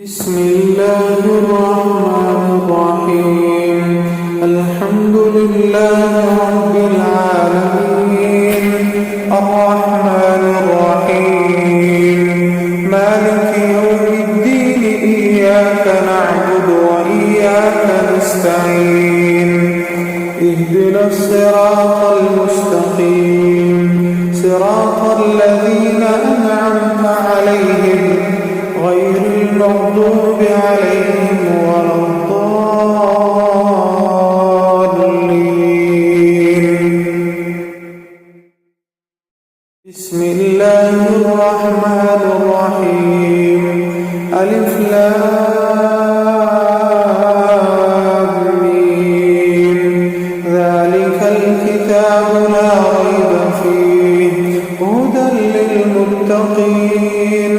بسم الله الرحمن الرحيم. الحمد لله رب العالمين، الرحمن الرحيم، مالك يوم الدين. إياك نعبد وإياك نستعين. اهدنا الصراط المستقيم، صراط الذين أنعمت عليهم غير المغضوب عليهم ولا الضالين. بسم الله الرحمن الرحيم. ألف لام ميم. ذلك الكتاب لا ريب فيه هدى للمتقين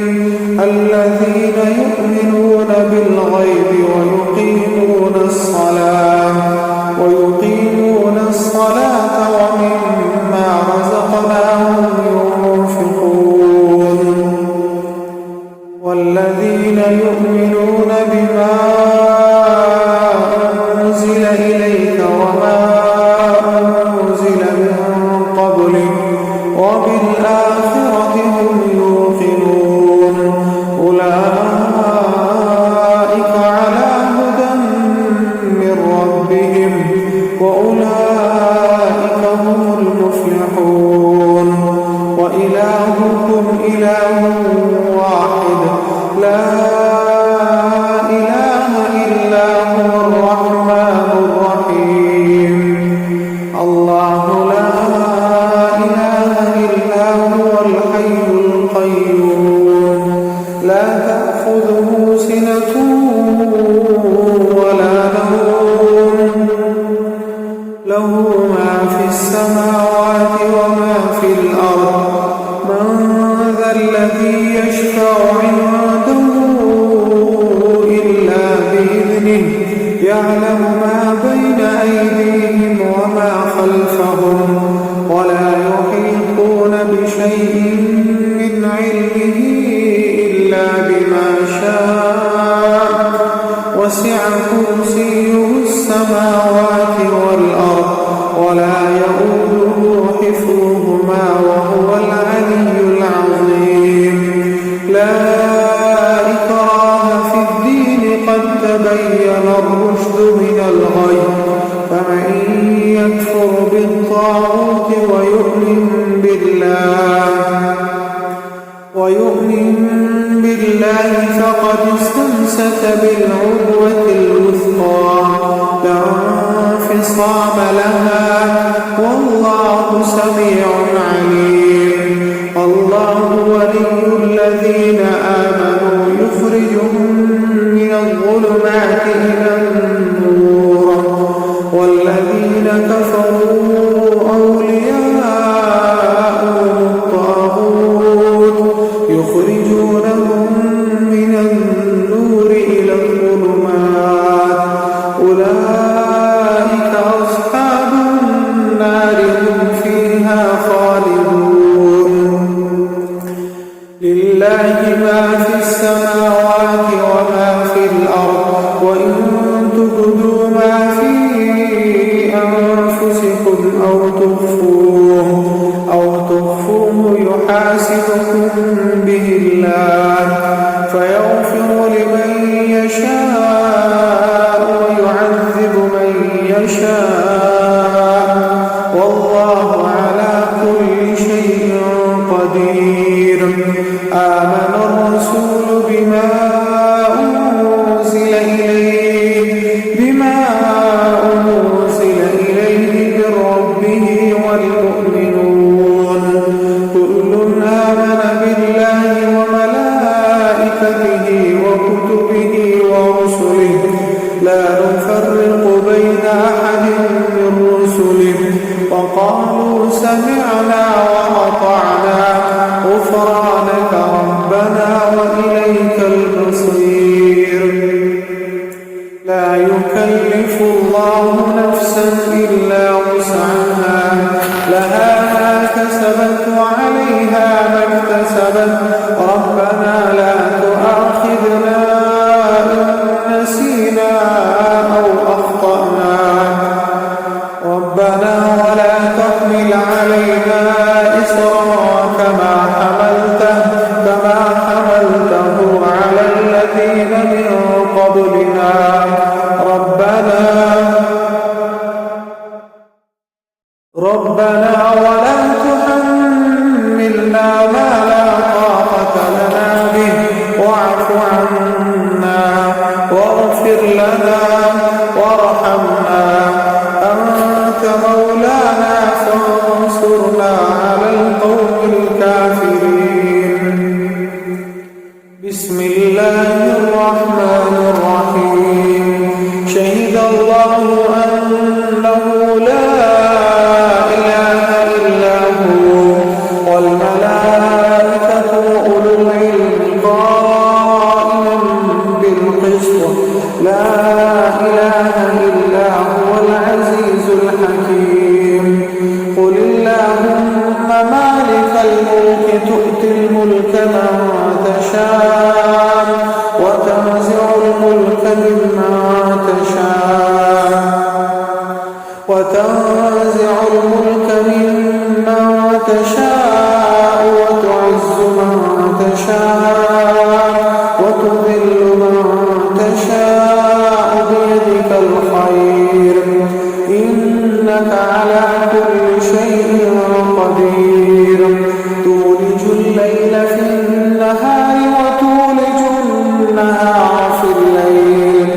الذين يؤمنون بالغيب ويقيمون الصلاة ومما رزقناهم ينفقون. والذين يؤمنون بما أنزل إليك وما أنزل من قبلك وبالآخرة هم يوقنون. أولئك على هدى من ربهم وأولئك هم المفلحون. وإلهكم إله واحد لا إله إلا هو الرحمن الرحيم. الله لا إله إلا هو الحي القيوم، لا تأخذه سنة ولا نوم، له ما في السماوات وما في الأرض. من ذا الذي يشفع عنده إلا بإذنه، يعلم ما بين أيديهم وما خلفهم ولا يحيطون بشيء من علمه إلا بما شاء. وسع كرسيه السماوات والأرض ولا يؤوده حفظهما وهو العلي العظيم. لا إكراه في الدين، قد تبين الرشد من الغي. فمن يكفر بالطاغوت ويؤمن بالله فقد استمسك بالعروة الوثقى لا انفصام لها، والله سميع عليم. الله ولي الذين آمنوا يخرجهم من الظلمات إلى النور، والذين كفروا أولياءهم الطاغوت يخرجونهم من النور إلى الظلمات. أولئك أصحاب النار هم فيها خالدون. لله ما في السماوات وما في الأرض، وإن تبدوا ما في أنفسكم أو تخفوه يحاسبكم به الله، فيغفر لمن يشاء ويعذب من يشاء، والله على كل شيء قدير. آمن الرسول بما أنزل إليه من ربه والمؤمنون كل آمن بالله وملائكته وكتبه ورسله لا نفرق بين أحد من رسله، وقالوا سمعنا وأطعنا غفرانك ربنا وإليك المصير. لا يكلف الله نفسا إلا وسعها، لها ما كسبت وعليها ما اكتسبت. ربنا لا تؤاخذنا وارحمنا، أنت مولانا فانصرنا على القوم الكافرين. بسم الله الرحمن الرحيم. شهد الله أنه لا إله إلا هو والملائكة وأولو العلم قائما بالقسط، لا إله إلا هو العزيز الحكيم. قل اللهم مالك الملك تؤتي الملك من تشاء وتنزع الملك ممن تشاء وتعز من تشاء وتذل من تشاء بيدك الخير، إنك على كل شيء قدير. تولج الليل في النهار وتولج النهار في الليل،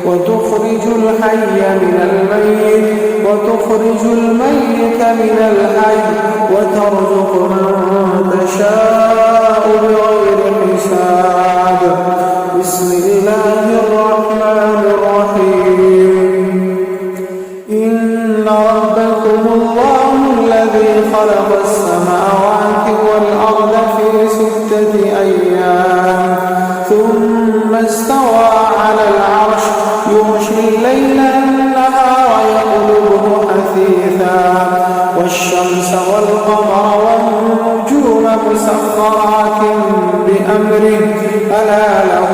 وتخرج الحي من الميت وتخرج الميت من الحي، وترزق من تشاء بغير حساب. بسم الله الرحمن الرحيم. إن ربكم الله الذي خلق السماوات والأرض في 6 أيام ثم استوى على العرش، يغشي الليل النهار يطلبه حثيثا، والشمس والقمر والنجوم مسخرات بأمره، ألا له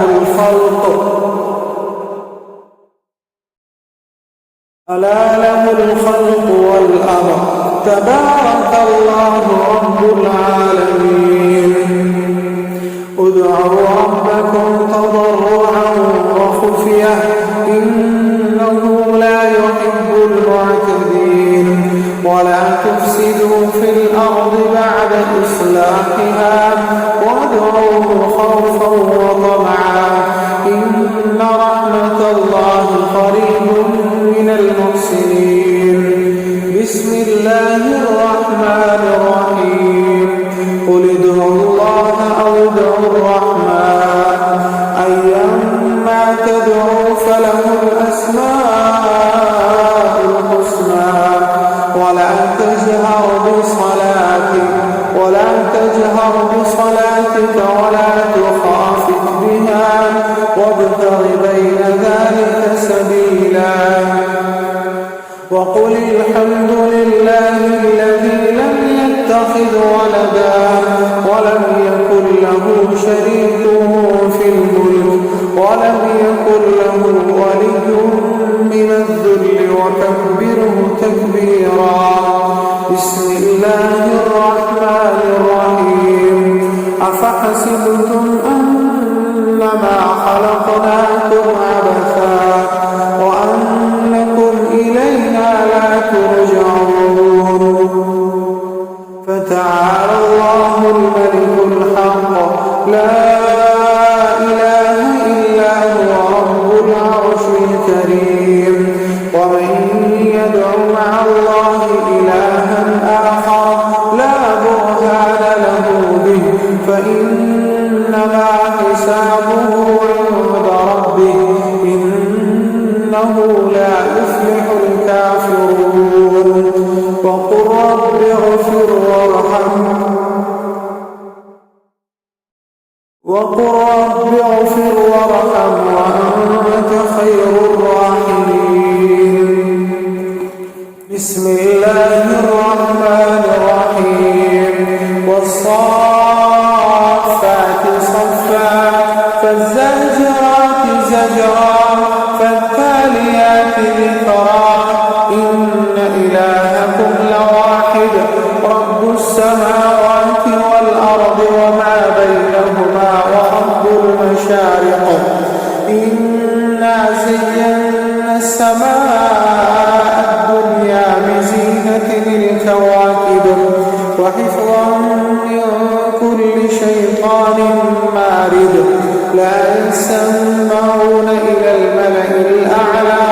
الخلق والأمر، تبارك الله رب العالمين. ادعوا ربكم تضرعا وخفية إنه لا يحب المعتدين. ولا تفسدوا في الأرض بعد إصلاحها وادعوه خوفا وطمعا، إن رحمة الله قريب من المحسنين. بسم الله الرحمن الرحيم. قل ادعوا الله أو ادعوا الرحمن، أيما تدعوا فله الأسماء الحسنى. ولا تجهر بصلاتك ولا تخافت بها وابتغ بين ذلك سبيلا. وقل الحمد لله الذي لم يتخذ ولدا ولم يكن له شريك في الملك ولم يكن له ولي من الذل وكبره تكبيرا. بسم الله الرحمن الرحيم. أفحسبتم أنما خلقناكم عبثا وأنكم إلينا لا ترجعون، فتعالى الله الملك الحق، لا إله إلا هو رب العرش الكريم. ومن يدع مع الله إلها آخر لا برهان له به فإنما حسابه عند ربه، إنه لا يفلح الكافرون. وقل رب اغفر وارحم وأنت خير الراحمين. بسم الله الرحمن الرحيم. والصافات صفا فالزاجرات زجرا فالتاليات ذكرا، إن إلهكم لواحد رب السماوات والأرض وما بينهما ورب المشارق. إنا زينا السماء الدنيا بزينة الكواكب وحفظا من كل شيطان مارد، لا يسمعون إلى الملأ الأعلى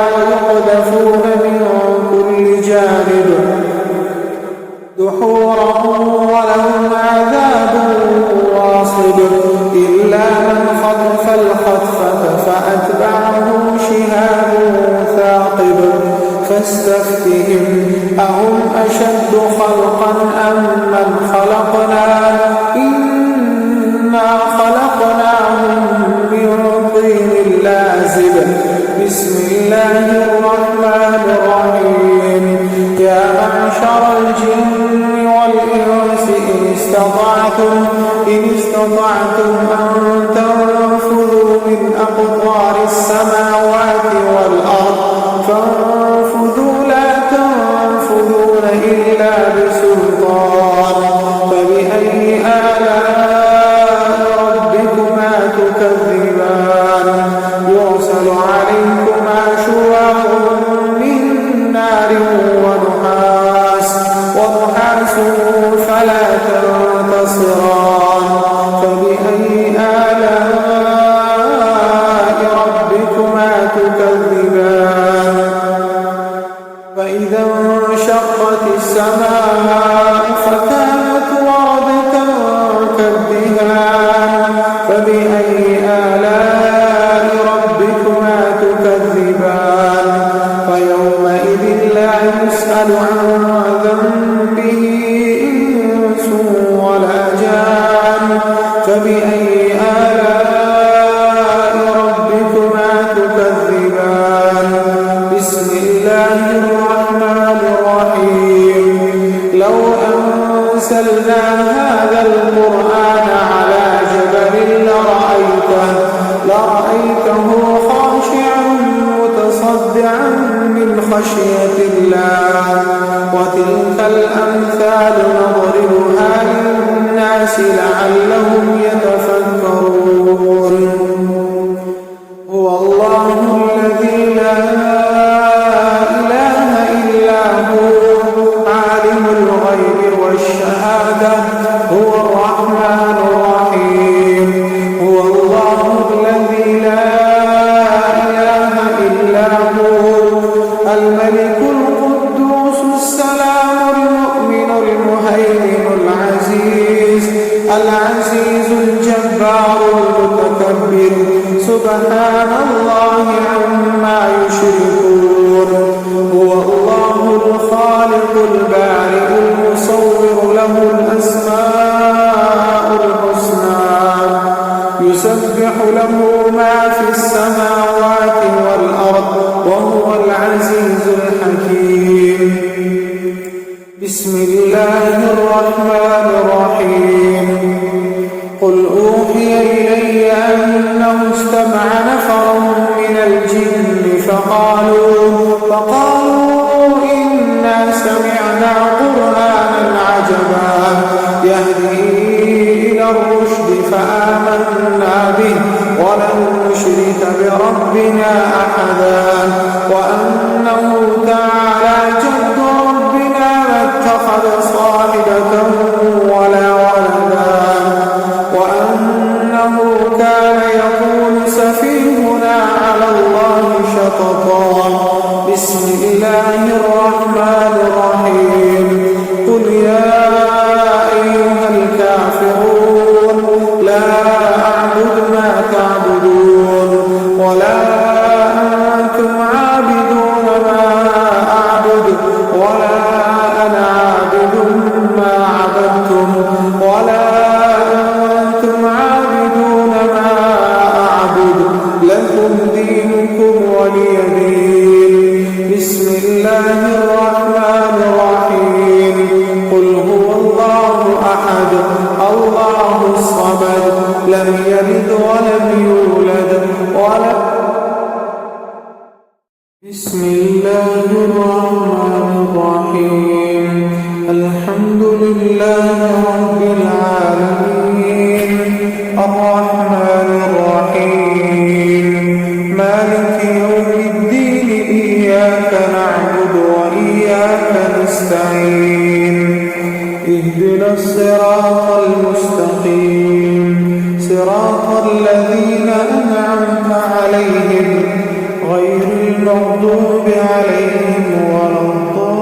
الصلاة فأتبعه شهاب ثاقب فاستفتهم أهم أشد خلقا أم من خلقنا إنا خلقناهم من طين لازب بسم الله الرحمن الرحيم يا معشر الجن والإنس إن استطعتم أن تنفذوا من أقطار السماوات والأرض فانفذوا لا تنفذون إلا بسلطان فبأي آلاء ربكما تكذبان يرسل عليكما شواظ من نار ونحاس فلا تنتصران فبأي آلاء ربكما تكذبان فإذا انشقت السماء فكانت وردة كالدهان فبأي آلاء ربكما تكذبان فيومئذ لا يسأل عن ذنبه إنس ولا جان فبأي آلاء ربكما تكذبان بسم الله الرحمن الرحيم لو أنزلنا هذا القرآن على جبل لرأيته خاشعا متصدعا من خشية الله وتلك الأمثال نضربها للناس لعلهم يتفكرون هو الله الذي لا إله إلا هو عالم الغيب والشهادة هو الرحمن الرحيم هو الله الذي لا إله إلا هو الملك القدوس السلام المؤمن المهيمن العزيز الجبار المتكبر سبحان الله عما يشركون هو الله الخالق البارئ المصور له الأسماء الحسنى يسبح له ما في السماوات والأرض وهو العزيز الحكيم بسم الله الرحمن الرحيم قل أوحي إلي أنه استمع نفر من الجن فقالوا إنا سمعنا قرآنا عجبا يهدي إلى الرشد فآمنا به ولن نشرك بربنا أحدا وأنه تعالى جد ربنا ما اتخذ صاحبة ولا ولدا وأنه كان يقول سفيهنا على الله شططا بسم الله الرحمن الرحيم قل يا أيها الكافرون لا أعبد ما تعبدون ولا أنتم عابدون ما أعبد ولا أنا عابد ما عبدتم ولا أنتم عابدون ما أعبد لكم دينكم ولي دين بسم الله الرحمن الرحيم قل هو الله أحد الله الصمد لم يلد ولم يولد بسم الله الرحمن الرحيم الحمد لله رب العالمين الرحمن الرحيم مالك يوم الدين إياك نعبد وإياك نستعين اهدنا الصراط المستقيم صراط الذين أنعمت عليهم غير المغضوب عليهم ولا الضالين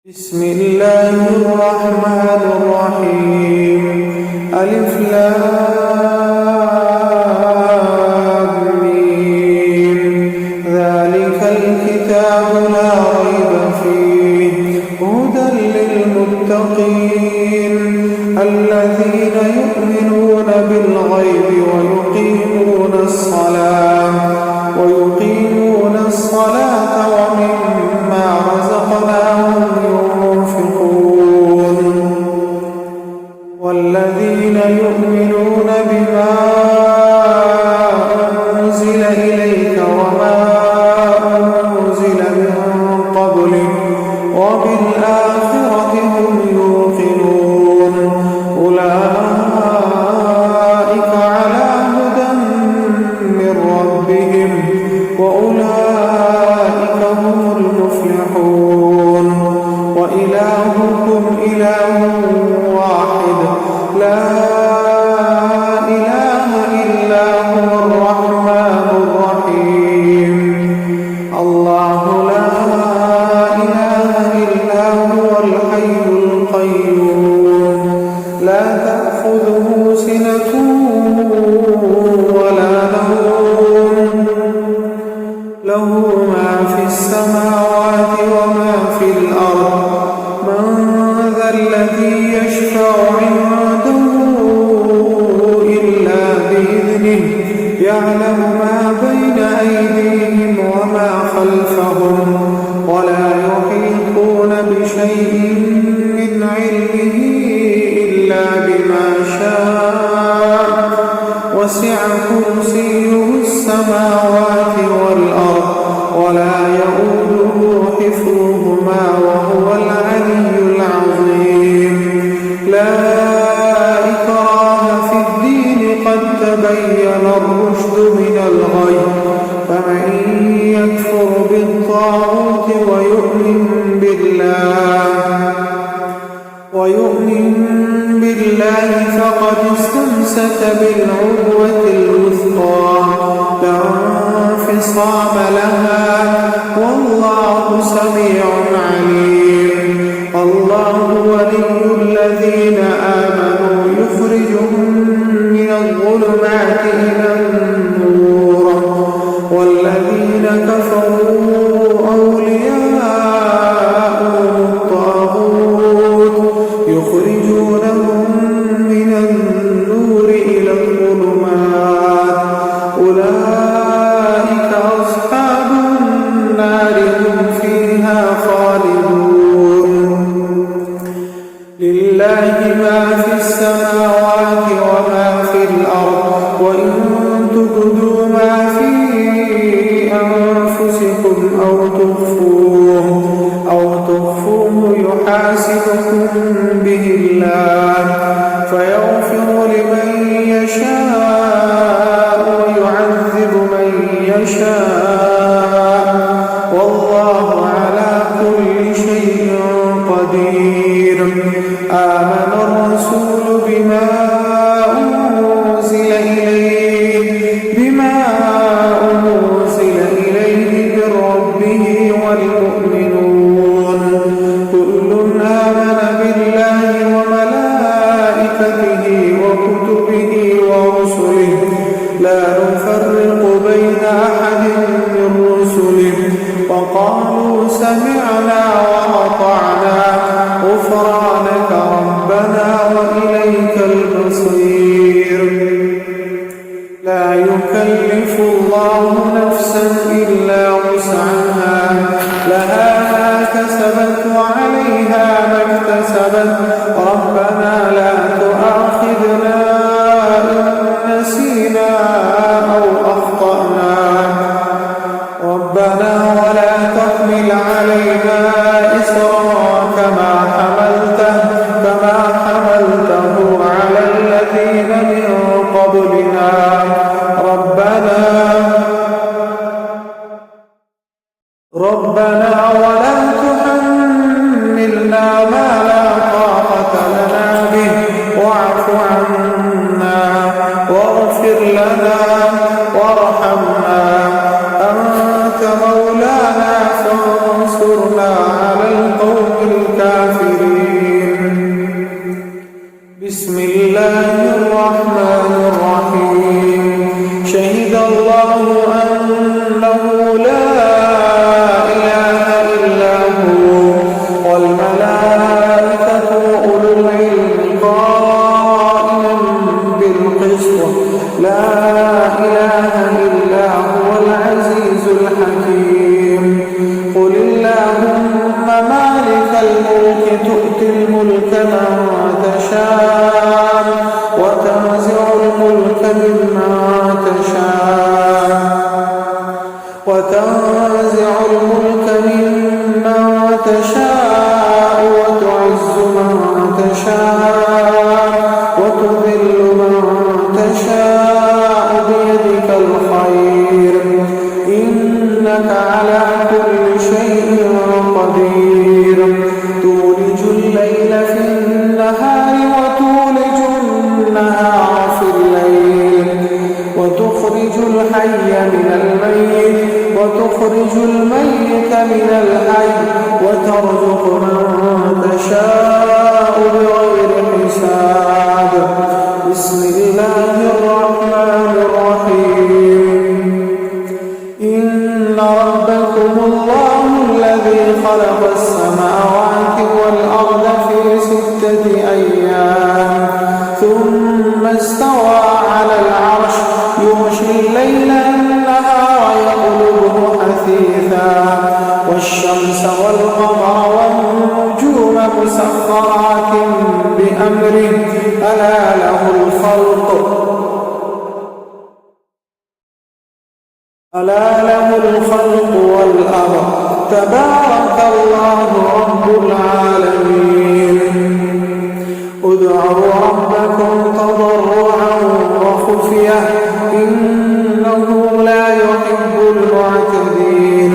بسم الله الرحمن الرحيم ألف لام ميم ذلك الكتاب لا ريب فيه هدى للمتقين الذين يؤمنون بالغيب ويقيمون الصلاة ومما رزقناهم ينفقون والذين يؤمنون بما أنزل إليك وما أنزل من قبلك وبالآخرة هم يوقنون أولئك على هدى من ربهم وأولئك هم المفلحون وإلهكم إله واحد لا إله إلا هو الرحمن الرحيم الله لا إله إلا هو الحي القيوم لا تأخذه سنة ولا نوم له ما في السماوات وما في الأرض من ذا الذي يشفع عنده إلا بإذنه يعلم ما بين أيديهم وما خلفهم ولا يحيطون بشيء من علمه إلا بما شاء وسع كرسيه السماوات والأرض ولا يؤوده حفظهما وهو العلي العظيم لا إكراه في الدين قد تبين الرشد من الغي فمن يكفر بالطاغوت ويؤمن بالله فقد استمسك بالعروة الوثقى لا انفصام لها والله سميع عليم الله ولي الذين آمنوا يخرجهم من الظلمات إلى النور والذين كفروا أولياءهم الطاغوت يخرجونهم من النور إلى الظلمات أولئك أصحاب النار هم فيها خالدون لله ما في السماوات وما في الأرض وإن تبدوا ما في أنفسكم أو تخفوه يحاسبكم به الله فيغفر لمن يشاء ويعذب من يشاء والله على كل شيء قدير آمن الرسول بما أنزل إليه من ربه والمؤمنون كل آمن بالله وملائكته وكتبه ورسله لا نفرق بين أحد من رسله وقالوا سمعنا وأطعنا غفرانك ربنا وإليك المصير لا يكلف الله نفسا إلا وسعها لها ما كسبت وعليها ما اكتسبت ربنا لا تؤاخذنا بسم الله الرحمن الرحيم شهد الله أنه لا إله إلا هو والملائكة وأولو العلم قائما بالقسط لا إله إلا هو العزيز الحكيم قل اللهم مالك الملك تؤتي الملك من تشاء وتنزع الملك ممن تشاء وتعز من تشاء وتذل من تشاء بيدك الخير إنك على كل شيء قدير تولج الليل في النهار وتولج النهار في الليل وتخرج الحي من الميت وتخرج الميت من الحي وترزق من تشاء بغير حساب بسم الله الرحمن الرحيم إن ربكم الله الذي خلق السماوات والأرض في 6 أيام ثم استوى على العرش يغشي الليل النهار يطلبه حثيثا والشمس والقمر والنجوم مسخرات بأمره ألا له الخلق والأمر تبارك الله رب العالمين ادعوا ربكم تضرعا وخفية إنه لا يحب المعتدين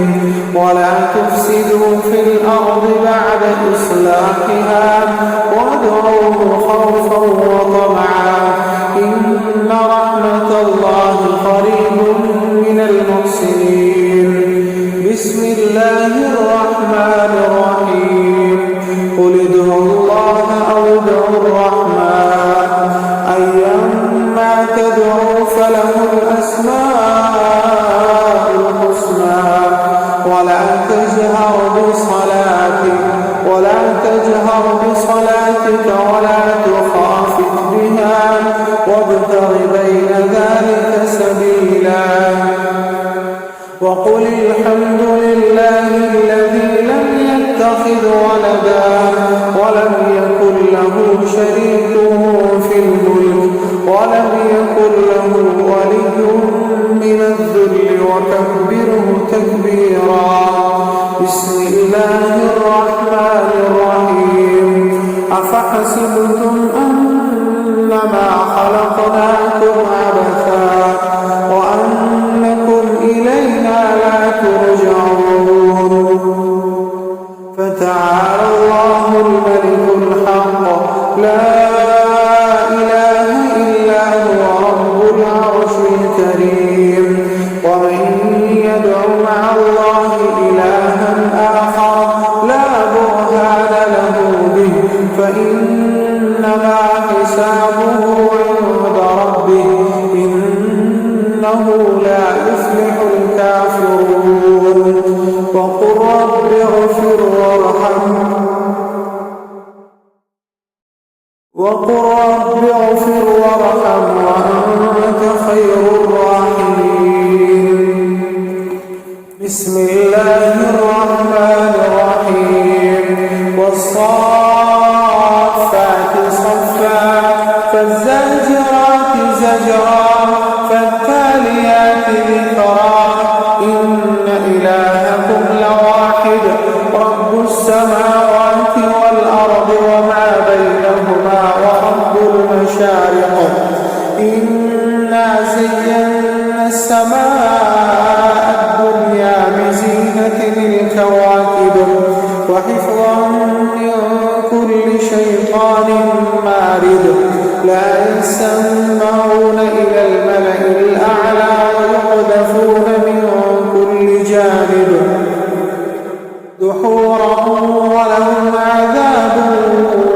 ولا تفسدوا في الأرض بعد إصلاحها وادعوه خوفا وطمعا إن رحمة الله قريب من المحسنين بسم الله الرحمن الرحيم قل ادعوا الله أو ادعوا الرحمن أيما تدعوا فله الأسماء الحسنى ولا تجهر بصلاتك ولا تخافت بها وابتغ بين ذلك سبيلا وقل الحمد لله الذي لم يتخذ ولدا ولم يكن له شريك في الملك ولم يكن له ولي من الذل وكبره تكبيرا بسم الله الرحمن الرحيم أفحسبتم أنما خلقناكم عبثا وأنكم إلينا لا ترجعون فتعالى الله الملك الحق لا إله إلا هو رب العرش الكريم ومن يدع مع الله إلها آخر لا برهان له به فإنما حسابه عند ربه إنه لا يفلح الكافرون وقل رب اغفر وارحم وأنت خير الراحمين بسم الله الرحمن الرحيم والصافات صفا فالزاجرات زجرا فالتاليات ذكرا إن إلهكم لواحد رب السماوات والأرض وما بينهما ورب المشارق إنا زينا السماء الدنيا بزينة الكواكب وحفظا من كل شيطان مارد لا يسمعون إلى الملأ الأعلى ويقذفون من كل جانب دحورا ولهم عذاب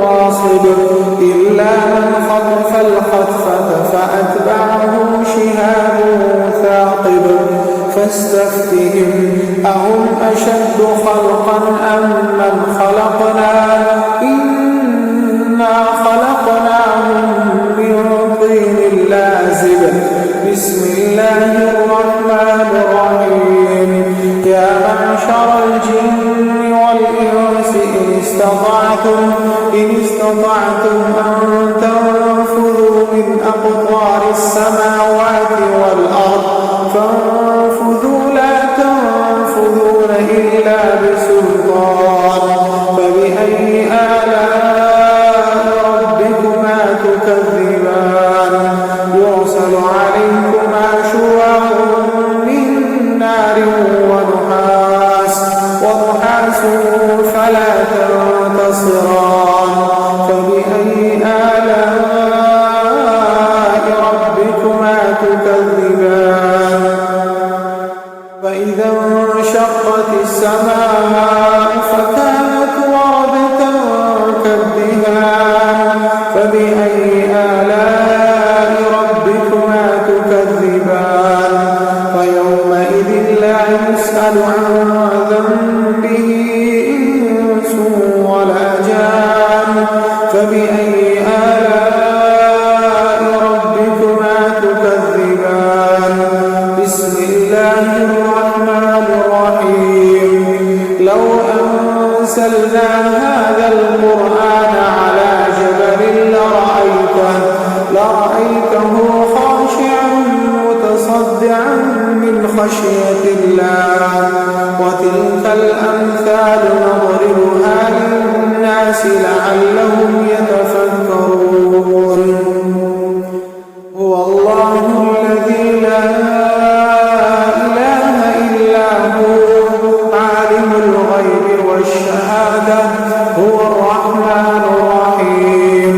واصب إلا من الخطفة فأتبعه شهاب ثاقب فاستفتهم أهم أشد خلقا أم من خلقنا إنا خلقناهم من طين لازب بسم الله الرحمن الرحيم يا معشر الجن والإنس إن استطعتم أن تنفذوا من أقطار السماوات والأرض فانفذوا لا تنفذون إلا بسلطان فبأي آلاء ربكما تكذبان يرسل عليكما شواظ من نار ونحاس فلا تنتصران فبأي آلاء ربكما تكذبان فإذا انشقت السماء فكانت وردة كالدهان فبأي آلاء ربكما تكذبان فيومئذ لا يسأل عن ذنبه إنس ولا جان فبأي آلاء ربكما تكذبان بسم الله الرحمن الرحيم لو أنزلنا هذا القرآن على جبل لرأيته خاشعا متصدعا من خشية الله وتلك الأمثال نضربها للناس لعلهم يتفكرون هو الله الذي لا إله إلا هو عالم الغيب والشهادة هو الرحمن الرحيم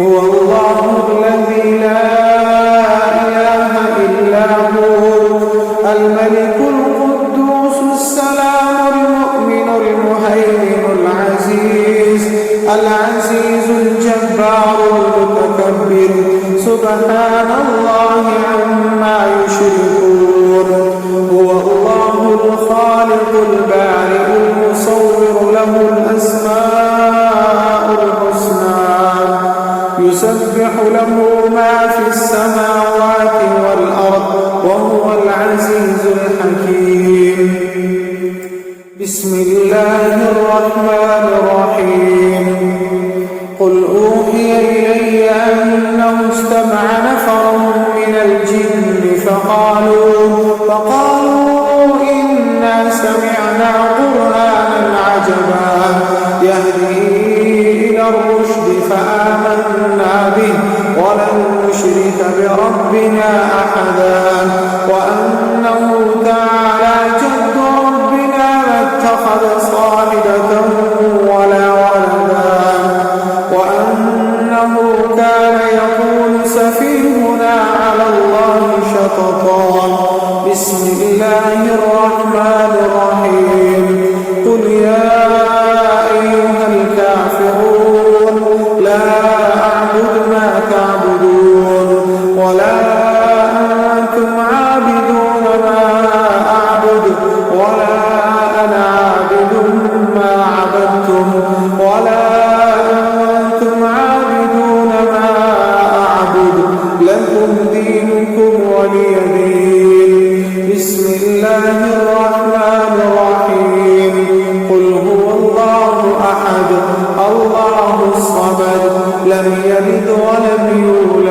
هو الله الذي لا إله إلا هو الملك القدوس السلام المؤمن المهيمن العزيز الجبار المتكبر سبحان الله عما يشركون هو الله الخالق البارئ المصور له الأسماء الحسنى يسبح له ما في السماوات والأرض وهو العزيز الحكيم بسم الله الرحمن الرحيم قل أوحي إلي أنه استمع نفر من الجن فقالوا إنا سمعنا قرآنا عجبا يهدي إلى الرشد فآمنا به ولن نشرك بربنا أحدا وأنه تعالى جد ربنا ما اتخذ صاحبة ولا ولدا وأنه كان يقول سفيهنا على الله شططا بسم الله الرحمن الرحيم قل يا أيها الكافرون لا أعبد ما تعبدون ولا أنتم عابدون ما أعبد ولا أنا عابد ما عبدتم ولا أنتم عابدون ما أعبد لكم دينكم ولي دين بسم الله الرحمن الرحيم قل هو الله أحد الله الصمد لم يلد ولم يولد